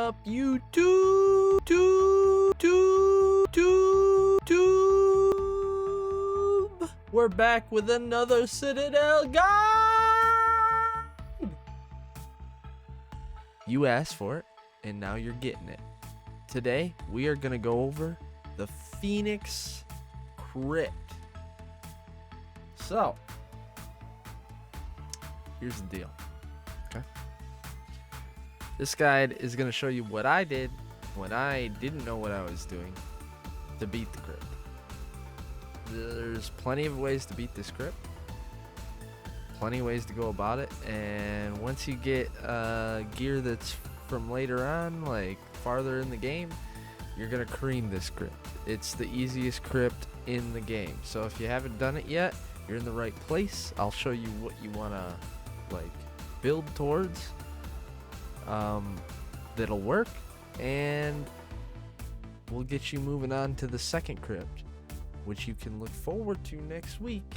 up, YouTube? We're back with another Citadel guide. You asked for it, and now you're getting it. Today, we are going to go over the Phoenix Crypt. So, here's the deal. Okay. This guide is going to show you what I did when I didn't know what I was doing to beat the crypt. There's plenty of ways to beat this crypt. Plenty of ways to go about it. And once you get gear that's from later on, like farther in the game, you're going to cream this crypt. It's the easiest crypt in the game. So if you haven't done it yet, you're in the right place. I'll show you what you want to like build towards that'll work, and we'll get you moving on to the second crypt, which you can look forward to next week.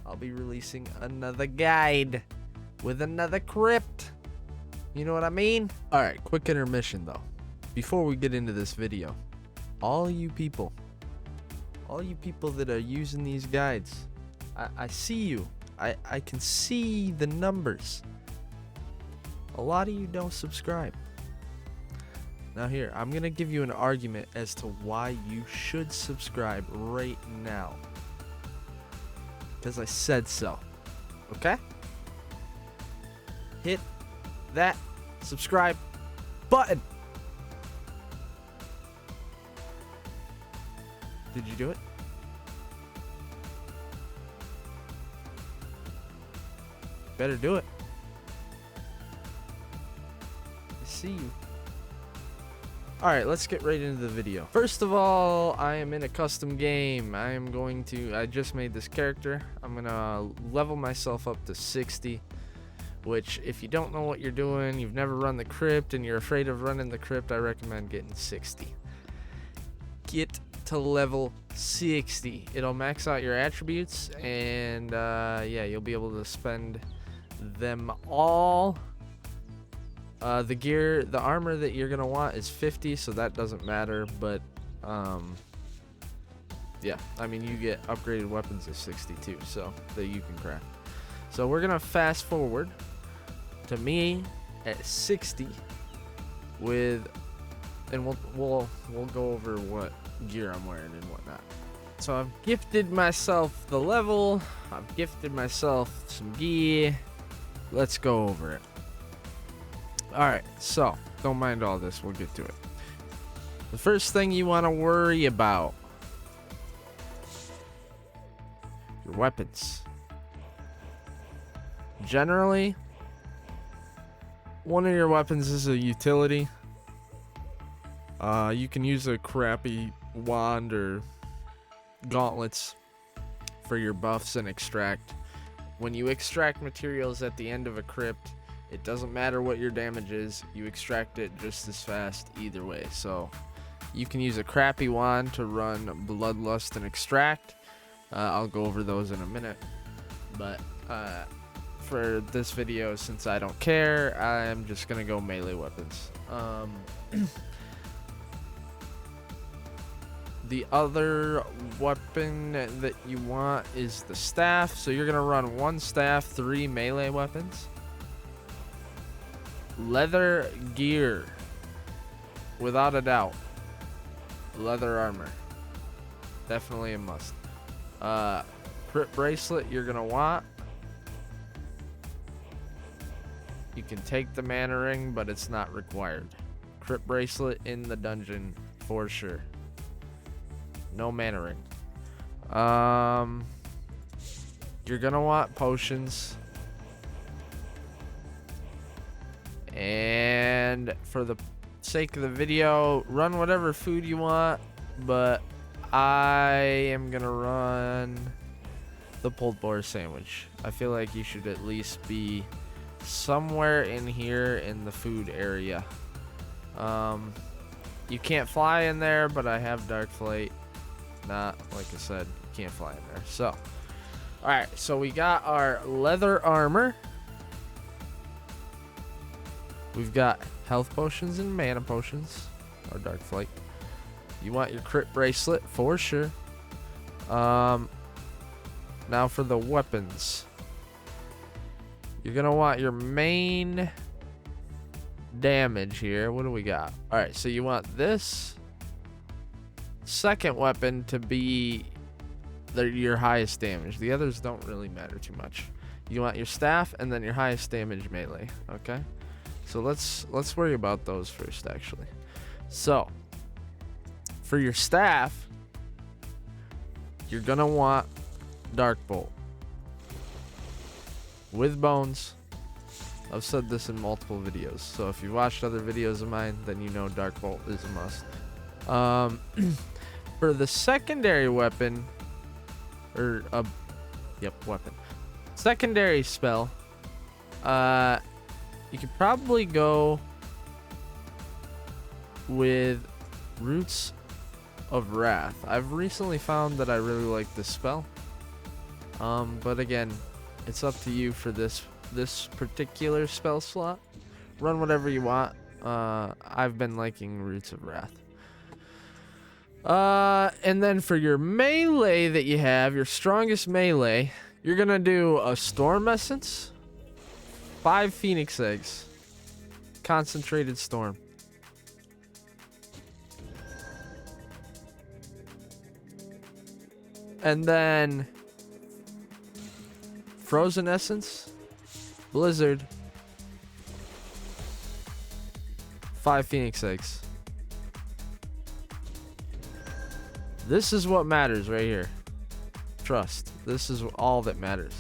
I'll be releasing another guide with another crypt. You know what I mean? Alright, quick intermission though. Before we get into this video, all you people that are using these guides, I see you. I can see the numbers. A lot of you don't subscribe. Now here, I'm going to give you an argument as to why you should subscribe right now. Because I said so. Okay? Hit that subscribe button. Did you do it? Better do it. I see you. Alright, let's get right into the video. First of all, I am in a custom game. I just made this character. I'm gonna level myself up to 60, which if you don't know what you're doing, you've never run the crypt, and you're afraid of running the crypt, I recommend getting 60. Get to level 60. It'll max out your attributes, and yeah, you'll be able to spend them all. The gear, the armor that you're gonna want is 50, so that doesn't matter, but yeah, I mean, you get upgraded weapons at 62, so that you can craft. So we're gonna fast forward to me at 60 with, and we'll go over what gear I'm wearing and whatnot. So I've gifted myself the level, I've gifted myself some gear. Let's go over it. Alright, so don't mind all this, we'll get to it. The first thing you want to worry about, your weapons. Generally, one of your weapons is a utility. You can use a crappy wand or gauntlets for your buffs and extract. When you extract materials at the end of a crypt, it doesn't matter what your damage is, you extract it just as fast either way. So you can use a crappy wand to run Bloodlust and Extract. I'll go over those in a minute. But for this video, since I don't care, I'm just going to go melee weapons. The other weapon that you want is the staff. So you're going to run one staff, 3 melee weapons. Leather gear, without a doubt. Leather armor, definitely a must. Crypt bracelet you're gonna want. You can take the mana ring, but it's not required. Crypt bracelet in the dungeon for sure. No mana ring. You're gonna want potions. And for the sake of the video, run whatever food you want, but I am gonna run the pulled boar sandwich. I feel like you should at least be somewhere in here in the food area. You can't fly in there, but I have dark flight. Not, like I said, you can't fly in there. So, alright, so we got our leather armor. We've got health potions and mana potions, or dark flight. You want your crit bracelet for sure. Now for the weapons. You're gonna want your main damage here. What do we got? All right, so you want this second weapon to be your highest damage. The others don't really matter too much. You want your staff and then your highest damage melee. Okay, so let's worry about those first, actually. So for your staff, you're gonna want Dark Bolt with bones. I've said this in multiple videos, so if you've watched other videos of mine, then you know Dark Bolt is a must. For the secondary weapon, weapon, secondary spell, you could probably go with Roots of Wrath. I've recently found that I really like this spell, but again, it's up to you for this particular spell slot. Run whatever you want. I've been liking Roots of Wrath. And then for your melee that you have, your strongest melee, you're gonna do a Storm Essence, 5 Phoenix Eggs, Concentrated Storm. And then Frozen Essence, Blizzard, 5 Phoenix Eggs. This is what matters right here. Trust. This is all that matters.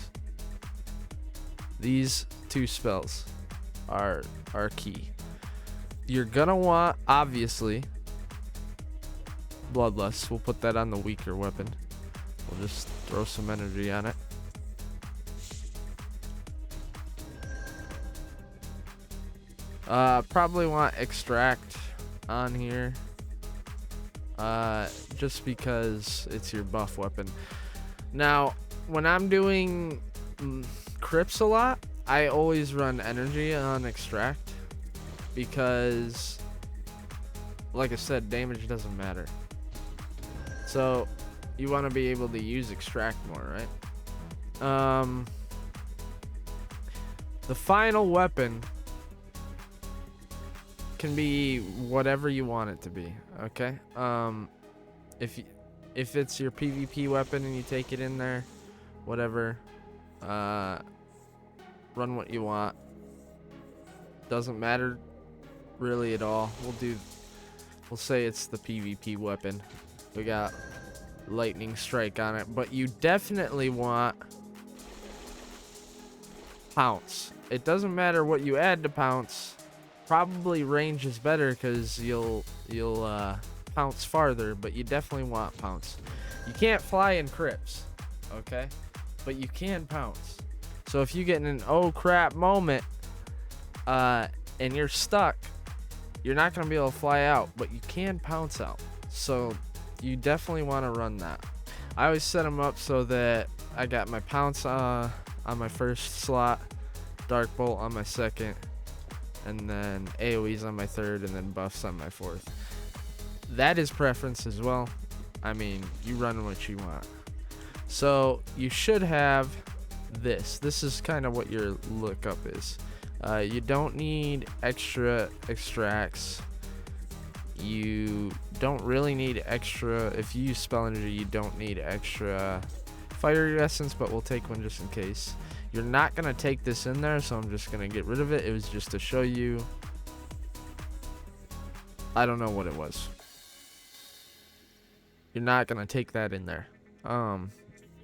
These 2 spells are key. You're gonna want, obviously, Bloodlust. We'll put that on the weaker weapon. We'll just throw some energy on it. Probably want Extract on here. Just because it's your buff weapon. Now, when I'm doing crypts a lot, I always run energy on Extract because, like I said, damage doesn't matter. So you want to be able to use Extract more, right? The final weapon can be whatever you want it to be, okay? If it's your PvP weapon and you take it in there, whatever, run what you want. Doesn't matter really at all. We'll say it's the PvP weapon. We got Lightning Strike on it, but you definitely want Pounce. It doesn't matter what you add to Pounce. Probably range is better because you'll pounce farther, but you definitely want Pounce. You can't fly in crypts, okay? But you can pounce. So if you get in an oh crap moment and you're stuck, you're not going to be able to fly out, but you can pounce out. So you definitely want to run that. I always set them up so that I got my Pounce on my first slot, Dark Bolt on my second, and then AoEs on my third, and then buffs on my fourth. That is preference as well. I mean, you run what you want. So you should have this. This is kind of what your lookup is. You don't need extra extracts. You don't really need extra. If you use spell energy, you don't need extra fire essence, but we'll take one just in case. You're not going to take this in there, so I'm just going to get rid of it. It was just to show you. I don't know what it was. You're not going to take that in there.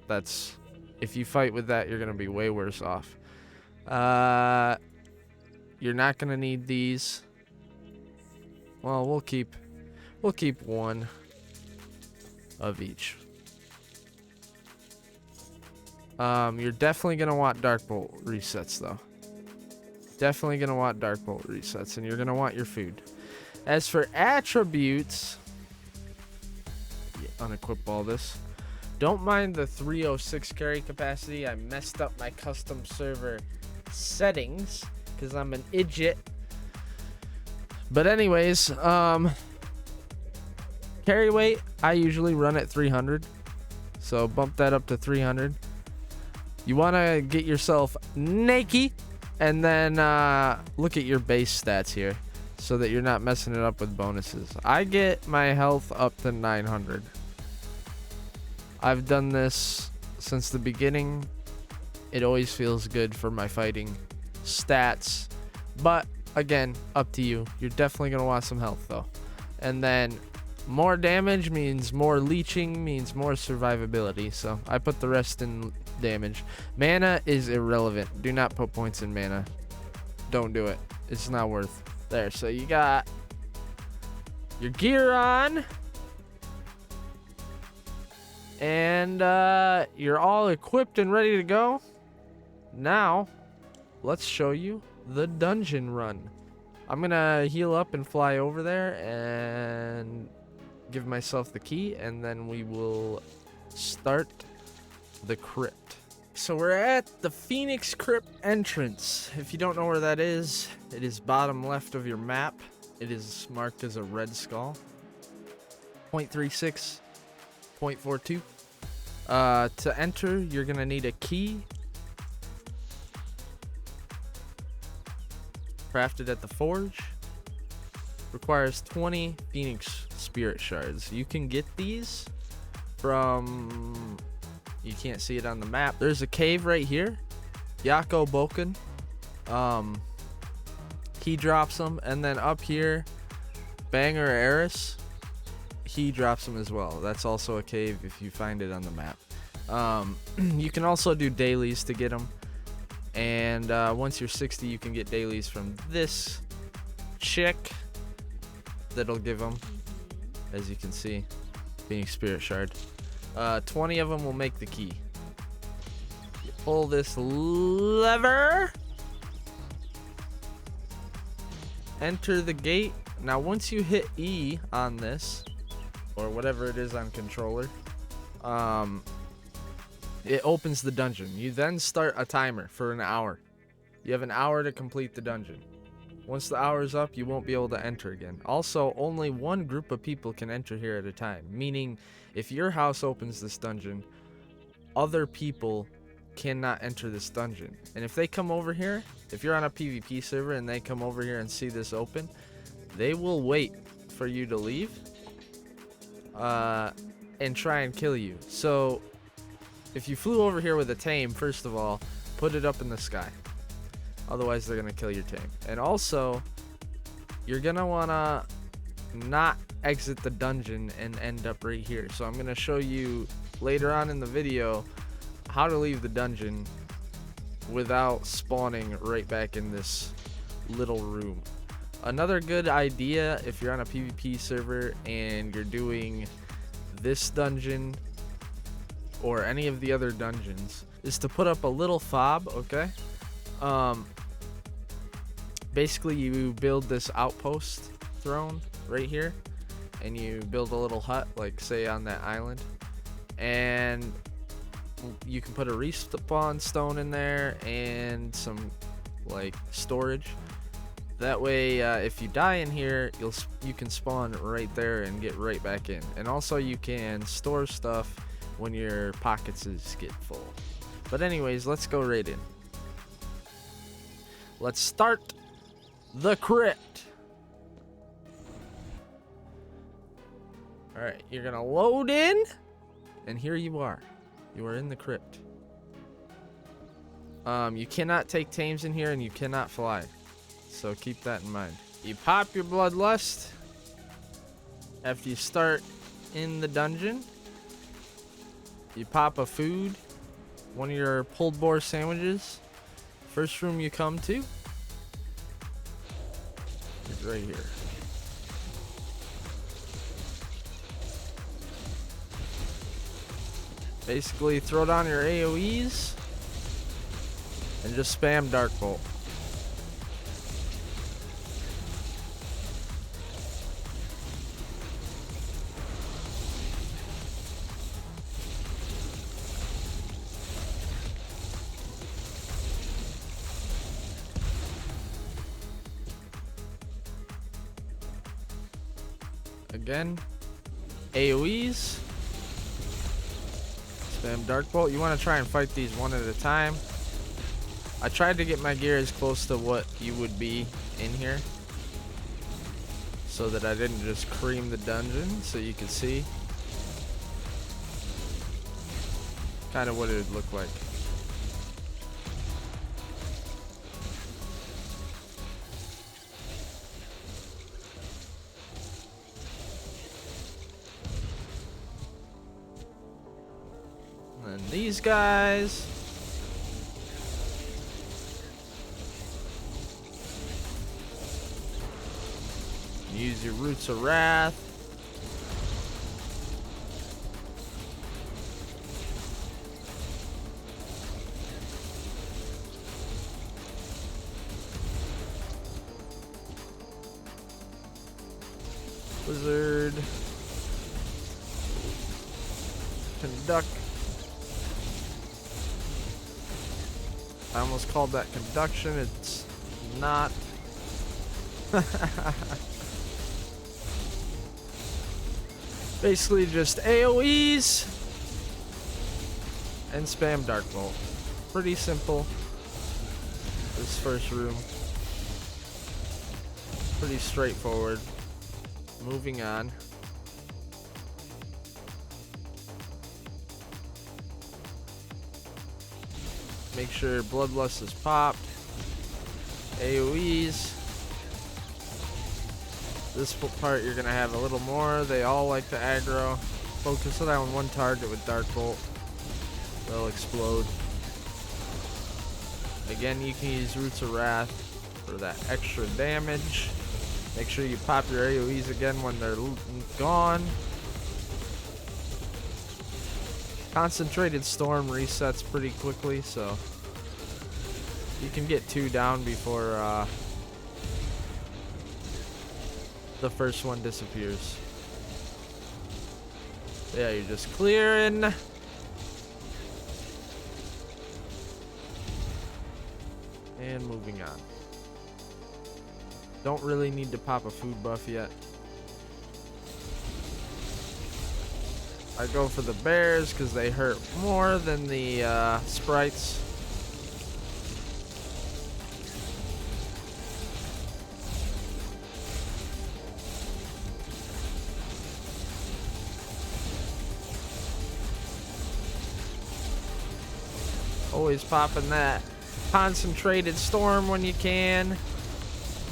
That's, if you fight with that, you're going to be way worse off. You're not going to need these. Well, we'll keep one of each. You're definitely going to want Dark Bolt resets, though. Definitely going to want Dark Bolt resets, and you're going to want your food. As for attributes, unequip all this. Don't mind the 306 carry capacity. I messed up my custom server settings because I'm an idiot. But anyways, carry weight, I usually run at 300. So bump that up to 300. You want to get yourself naked and then look at your base stats here so that you're not messing it up with bonuses. I get my health up to 900. I've done this since the beginning. It always feels good for my fighting stats. But again, up to you. You're definitely going to want some health though. And then more damage means more leeching, means more survivability. So I put the rest in damage. Mana is irrelevant. Do not put points in mana. Don't do it. It's not worth. There. So you got your gear on. And you're all equipped and ready to go. Now, let's show you the dungeon run. I'm going to heal up and fly over there and give myself the key, and then we will start the crypt. So we're at the Phoenix Crypt entrance. If you don't know where that is, it is bottom left of your map. It is marked as a red skull. 0.36, 0.42. To enter, you're gonna need a key. Crafted at the forge. Requires 20 Phoenix Spirit Shards. You can get these from... You can't see it on the map. There's a cave right here. Yako Boken. He drops them. And then up here, Banger Eris. He drops them as well. That's also a cave if you find it on the map. You can also do dailies to get them. And once you're 60, you can get dailies from this chick. That'll give them, as you can see, Phoenix Spirit Shard. 20 of them will make the key. You pull this lever. Enter the gate. Now once you hit E on this, or whatever it is on controller, it opens the dungeon. You then start a timer for an hour. You have an hour to complete the dungeon. Once the hour is up, you won't be able to enter again. Also, only one group of people can enter here at a time. Meaning, if your house opens this dungeon, other people cannot enter this dungeon. And if they come over here, if you're on a PvP server and they come over here and see this open, they will wait for you to leave and try and kill you. So, if you flew over here with a tame, first of all, put it up in the sky. Otherwise, they're going to kill your tame. And also, you're going to want to not exit the dungeon and end up right here. So I'm going to show you later on in the video how to leave the dungeon without spawning right back in this little room. Another good idea if you're on a PvP server and you're doing this dungeon or any of the other dungeons is to put up a little fob, okay? Basically you build this outpost throne right here and you build a little hut, like say on that island, and you can put a respawn stone in there and some like storage. That way if you die in here, you can spawn right there and get right back in. And also you can store stuff when your pockets get full. But anyways, let's go right in. Let's start the crypt. Alright, you're gonna load in, and here you are. You are in the crypt. You cannot take tames in here, and you cannot fly. So keep that in mind. You pop your bloodlust after you start in the dungeon. You pop a food, one of your pulled boar sandwiches. First room you come to is right here. Basically throw down your AoEs and just spam Dark Bolt. Again, AoEs. Spam Dark Bolt. You want to try and fight these one at a time. I tried to get my gear as close to what you would be in here, so that I didn't just cream the dungeon, so you could see kind of what it would look like. And these guys. Use your Roots of Wrath. Wizard. Conduct. I almost called that conduction. It's not. Basically just AoEs and spam Dark Bolt. Pretty simple. This first room. Pretty straightforward. Moving on. Make sure Bloodlust is popped. AoEs. This part you're gonna have a little more. They all like to aggro. Focus it on one target with Dark Bolt. They'll explode. Again, you can use Roots of Wrath for that extra damage. Make sure you pop your AoEs again when they're gone. Concentrated Storm resets pretty quickly, so you can get 2 down before the first one disappears. Yeah, you're just clearing. And moving on. Don't really need to pop a food buff yet. I go for the bears because they hurt more than the sprites. Always popping that concentrated storm when you can.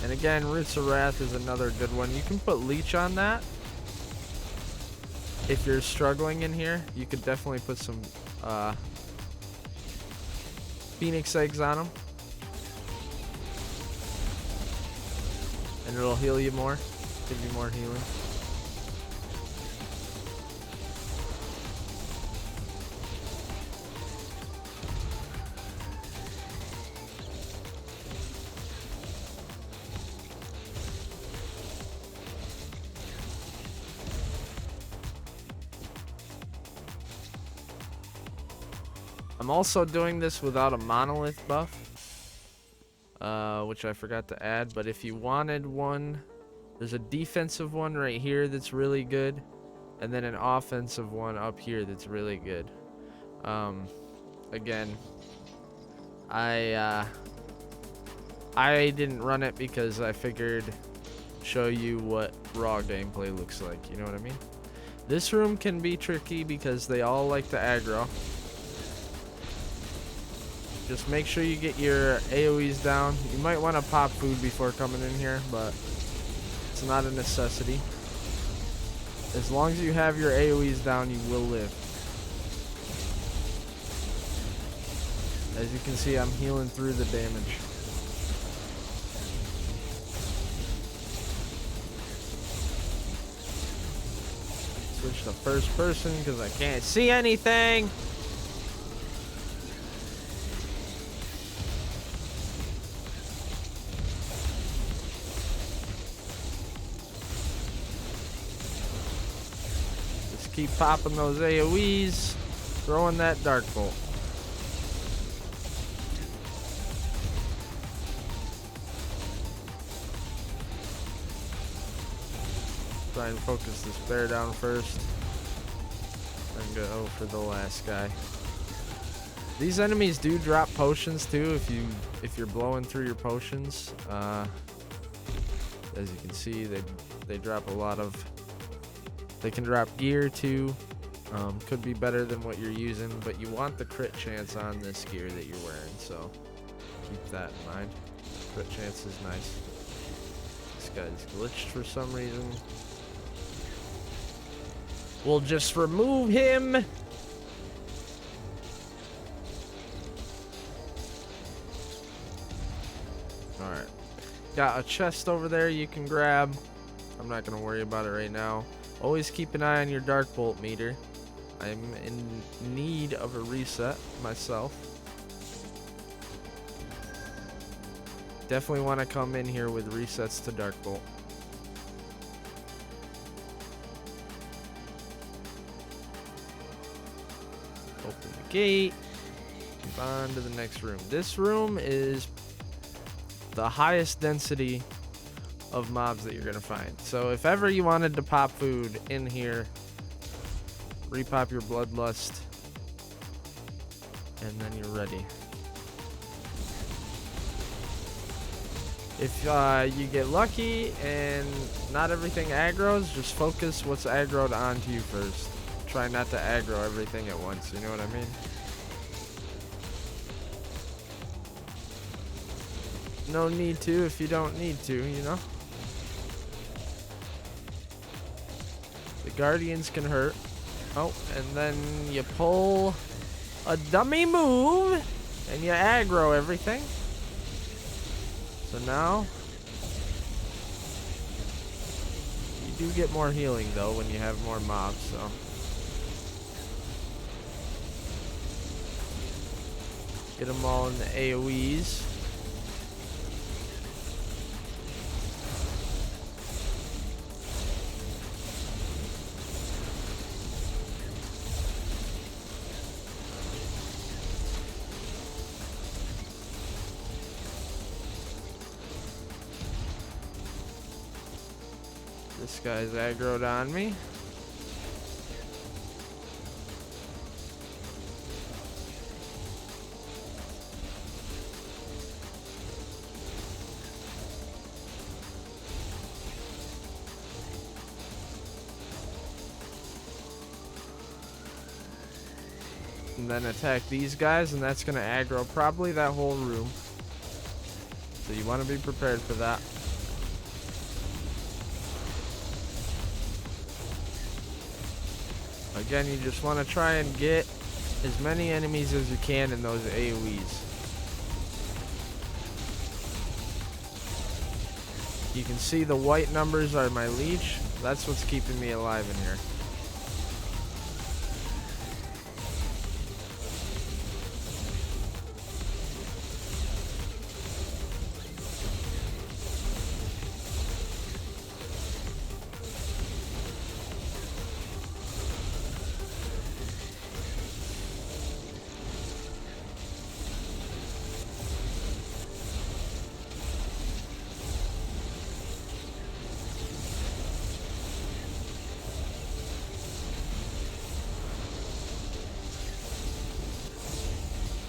And again, Roots of Wrath is another good one. You can put Leech on that. If you're struggling in here, you could definitely put some Phoenix eggs on them. And it'll heal you more. Give you more healing. I'm also doing this without a monolith buff, which I forgot to add, but if you wanted one, there's a defensive one right here that's really good, and then an offensive one up here that's really good. Again, I didn't run it because I figured show you what raw gameplay looks like, you know what I mean? This room can be tricky because they all like to aggro. Just make sure you get your AoEs down. You might want to pop food before coming in here, but it's not a necessity. As long as you have your AoEs down, you will live. As you can see, I'm healing through the damage. Switch to first person because I can't see anything. Keep popping those AoEs, throwing that Dark Bolt. try and focus this bear down first. And go for the last guy. These enemies do drop potions too if you're blowing through your potions. As you can see, they drop a lot of. They can drop gear too. Could be better than what you're using, but you want the crit chance on this gear that you're wearing, so keep that in mind. Crit chance is nice. This guy's glitched for some reason. We'll just remove him. Alright. Got a chest over there you can grab. I'm not going to worry about it right now. Always keep an eye on your dark bolt meter. I'm in need of a reset myself. Definitely want to come in here with resets to dark bolt. Open the gate. Move on to the next room. This room is the highest density of mobs that you're gonna find. So if ever you wanted to pop food in here, repop your bloodlust, and then you're ready. If you get lucky and not everything aggroes, just focus what's aggroed onto you first. Try not to aggro everything at once, you know what I mean? No need to if you don't need to, you know? The guardians can hurt. Oh, and then you pull a dummy move and you aggro everything. So now you do get more healing though when you have more mobs, so get them all in the AoEs. This guy's aggroed on me. And then attack these guys, and that's going to aggro probably that whole room. So you want to be prepared for that. Again, you just want to try and get as many enemies as you can in those AoEs. You can see the white numbers are my leech. That's what's keeping me alive in here.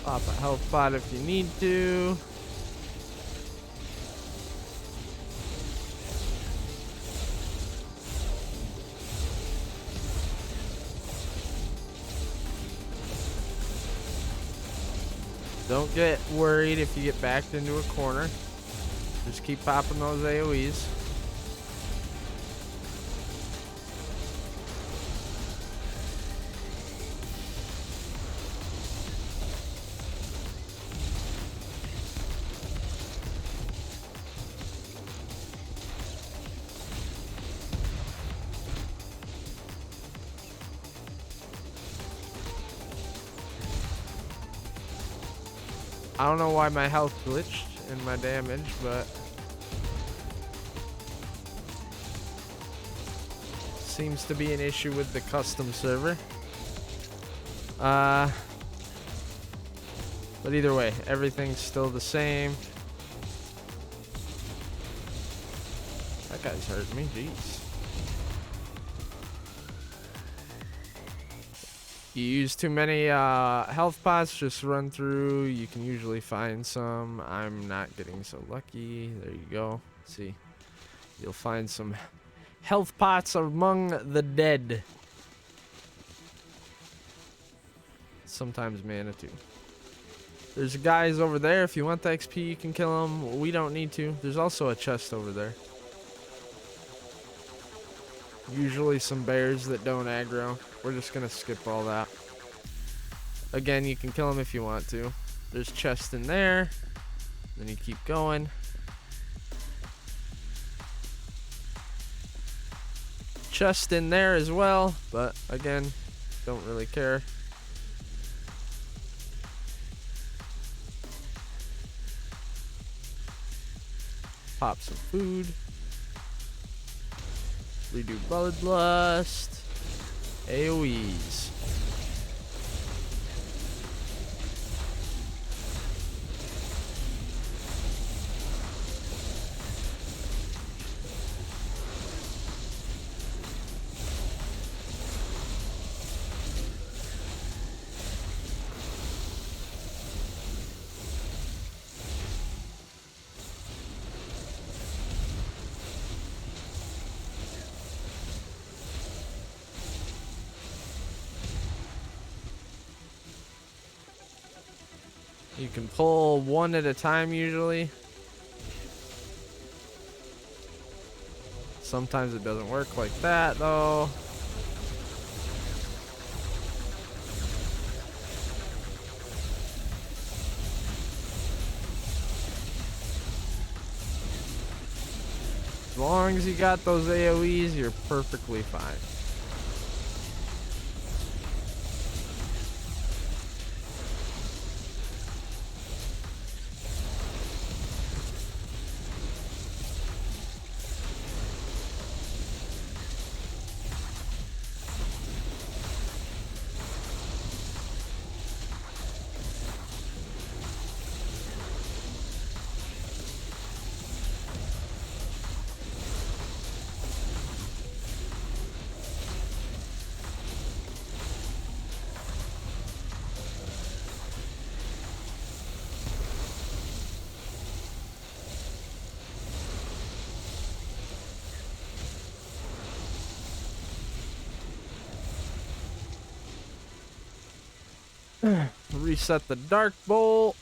Pop a health pot if you need to. Don't get worried if you get backed into a corner. Just keep popping those AoEs. I don't know why my health glitched and my damage, but seems to be an issue with the custom server. But either way, everything's still the same. That guy's hurting me, jeez. You use too many health pots, just run through. You can usually find some. I'm not getting so lucky. There you go. See, you'll find some health pots among the dead. Sometimes mana too. There's guys over there. If you want the XP, you can kill them. We don't need to. There's also a chest over there. Usually some bears that don't aggro. We're just gonna skip all that. Again, you can kill them if you want to. There's chest in there. Then you keep going. Chest in there as well, but again, don't really care. Pop some food. Redo Bloodlust. AoEs. You can pull one at a time usually. Sometimes it doesn't work like that though. As long as you got those AoEs, you're perfectly fine. Reset the dark bolt.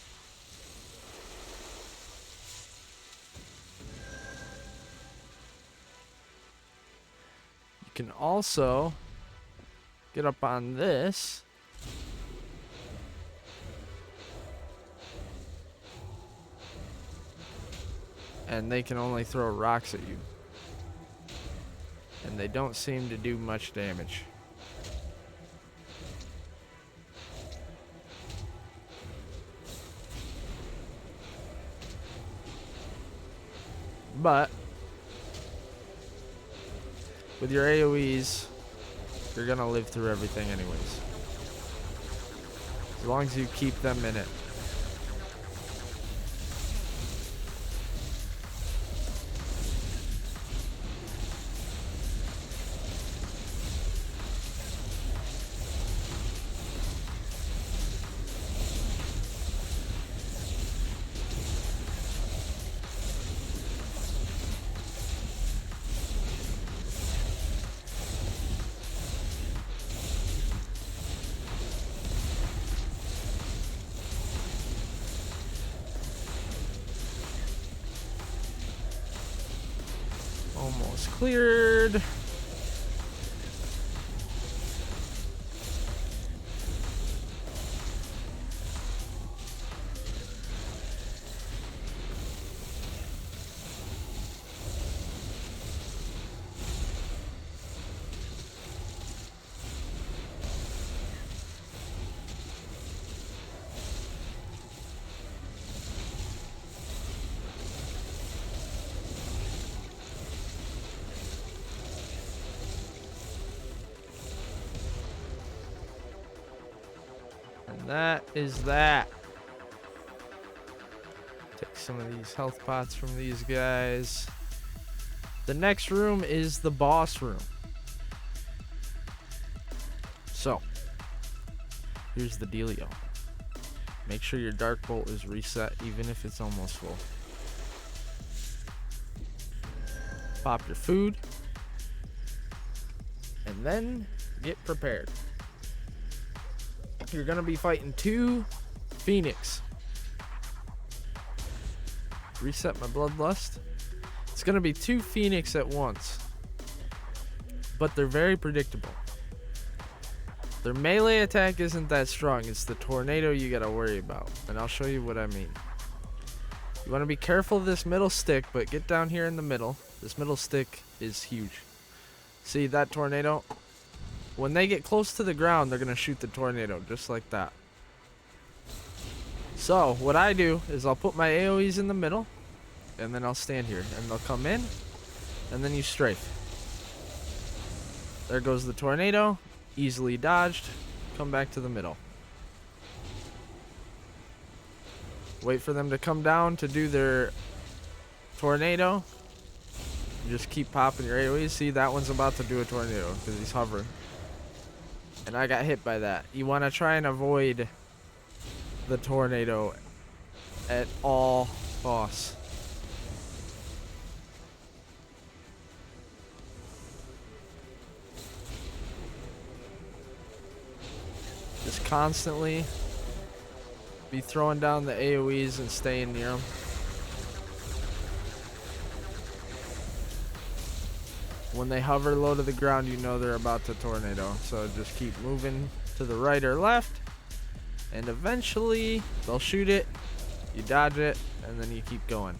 You can also get up on this. And they can only throw rocks at you. And they don't seem to do much damage. But with your AoEs, you're gonna live through everything anyways. As long as you keep them in it. Almost cleared. That is that. Take some of these health pots from these guys. The next room is the boss room. So, here's the dealio. Make sure your dark bolt is reset even if it's almost full. Pop your food. And then get prepared. You're gonna be fighting 2 Phoenix. Reset my bloodlust. It's gonna be 2 Phoenix at once. But they're very predictable. Their melee attack isn't that strong. It's the tornado you gotta worry about. And I'll show you what I mean. You wanna be careful of this middle stick, but get down here in the middle. This middle stick is huge. See that tornado? When they get close to the ground, they're gonna shoot the tornado, just like that. So, what I do is I'll put my AoEs in the middle, and then I'll stand here, and they'll come in, and then you strafe. There goes the tornado, easily dodged, come back to the middle. Wait for them to come down to do their tornado. You just keep popping your AoEs. See, that one's about to do a tornado because he's hovering. And I got hit by that. You want to try and avoid the tornado at all costs. Just constantly be throwing down the AoEs and staying near them. When they hover low to the ground, you know they're about to tornado. So just keep moving to the right or left, and eventually they'll shoot it, you dodge it, and then you keep going.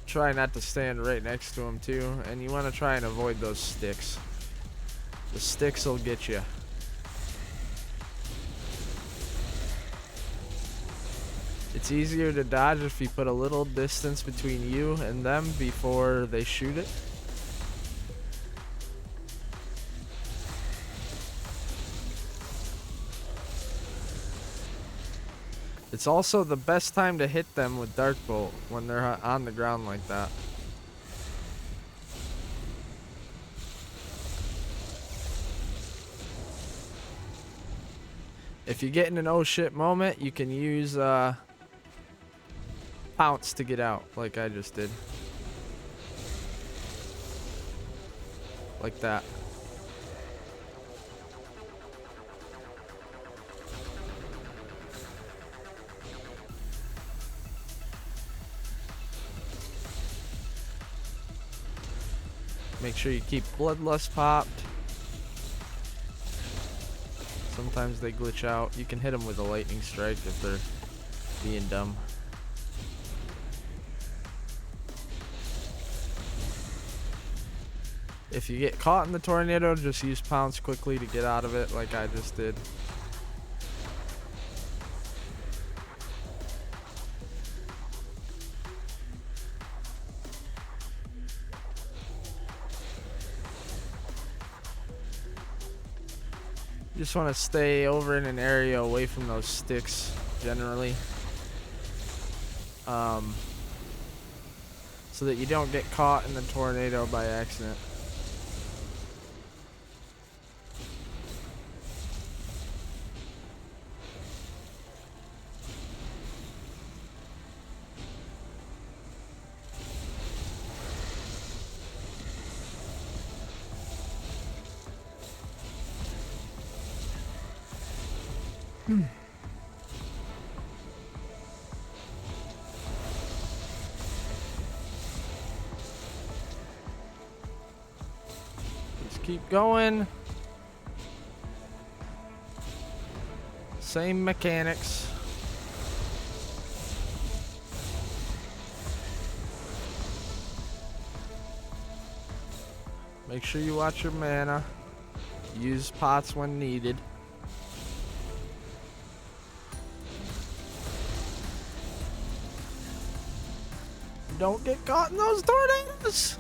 Try not to stand right next to them too, and you want to try and avoid those sticks. The sticks will get you. It's easier to dodge if you put a little distance between you and them before they shoot it. It's also the best time to hit them with Dark Bolt when they're on the ground like that. If you get in an oh shit moment, you can use pounce to get out, like I just did. Like that. Make sure you keep Bloodlust popped. Sometimes they glitch out. You can hit them with a lightning strike if they're being dumb. If you get caught in the tornado, just use pounce quickly to get out of it, like I just did. You just want to stay over in an area away from those sticks, generally. So that you don't get caught in the tornado by accident. Just keep going. Same mechanics. Make sure you watch your mana. Use pots when needed. Don't get caught in those tornadoes.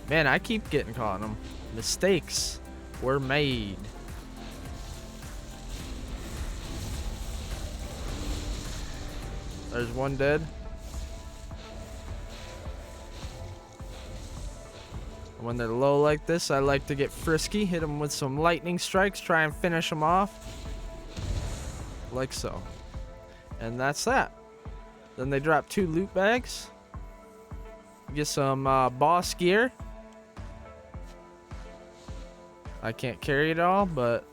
Man, I keep getting caught in them. Mistakes were made. There's one dead. When they're low like this, I like to get frisky, hit them with some lightning strikes, try and finish them off. Like so. And that's that. Then they drop 2 loot bags. Get some boss gear. I can't carry it all, but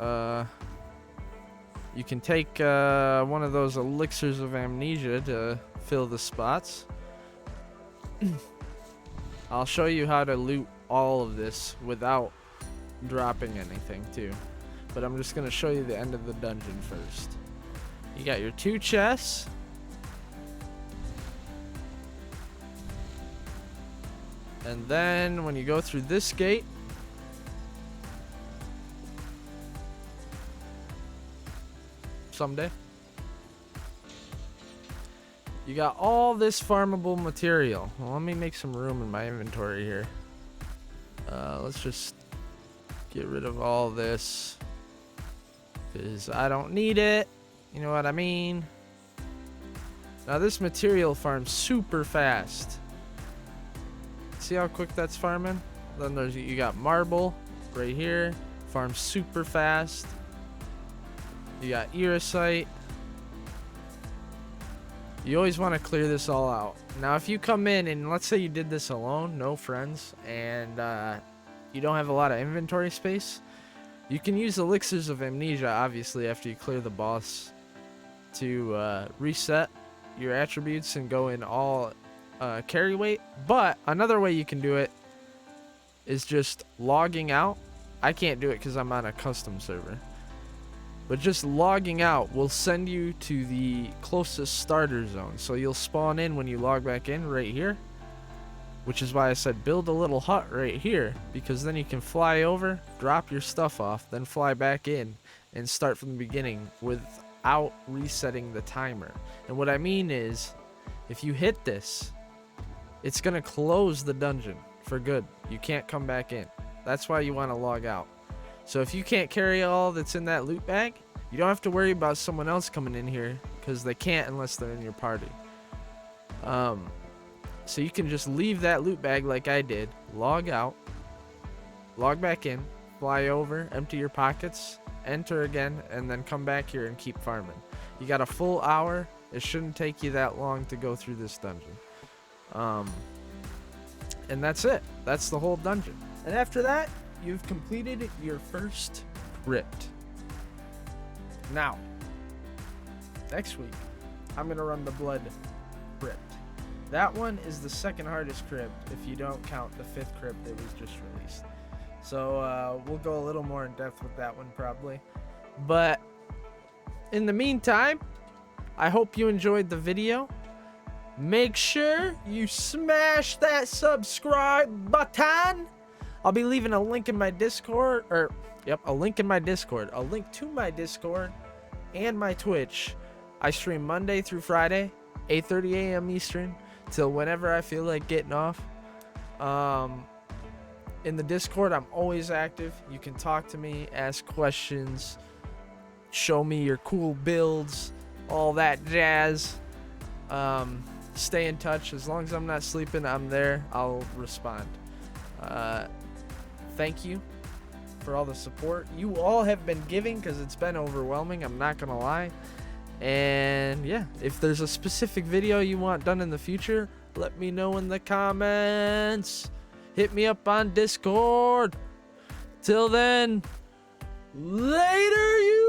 you can take one of those elixirs of amnesia to fill the spots. I'll show you how to loot all of this without dropping anything too. But I'm just going to show you the end of the dungeon first. You got your 2 chests. And then when you go through this gate, someday, you got all this farmable material. Well, let me make some room in my inventory here. Let's just get rid of all this because I don't need it. You know what I mean? Now this material farms super fast. See how quick that's farming? Then there's, you got marble right here, farms super fast. You got irisite. You always want to clear this all out. Now if you come in and let's say you did this alone, no friends, and you don't have a lot of inventory space, you can use elixirs of amnesia obviously after you clear the boss to reset your attributes and go in all carry weight. But another way you can do it is just logging out. I can't do it because I'm on a custom server, but just logging out will send you to the closest starter zone. So you'll spawn in when you log back in right here, which is why I said build a little hut right here, because then you can fly over, drop your stuff off, then fly back in and start from the beginning without resetting the timer. And what I mean is, if you hit this, it's gonna close the dungeon for good. You can't come back in. That's why you want to log out. So if you can't carry all that's in that loot bag, you don't have to worry about someone else coming in here, because they can't unless they're in your party. So you can just leave that loot bag like I did, log out, log back in, fly over, empty your pockets, enter again, and then come back here and keep farming. You got a full hour. It shouldn't take you that long to go through this dungeon. And that's it. That's the whole dungeon. And after that, you've completed your first crypt. Now, next week, I'm going to run the blood crypt. That one is the second hardest crypt if you don't count the 5th crypt that was just released. So we'll go a little more in depth with that one probably. But in the meantime, I hope you enjoyed the video. Make sure you smash that subscribe button. I'll be leaving a link in my Discord, a link in my Discord, a link to my Discord and my Twitch. I stream Monday through Friday, 8:30 a.m. Eastern, till whenever I feel like getting off. In the Discord, I'm always active. You can talk to me, ask questions, show me your cool builds, all that jazz. Stay in touch. As long as I'm not sleeping, I'm there. I'll respond. Thank you for all the support you all have been giving, because it's been overwhelming, I'm not gonna lie. And yeah, if there's a specific video you want done in the future, let me know in the comments. Hit me up on Discord. Till then, later, you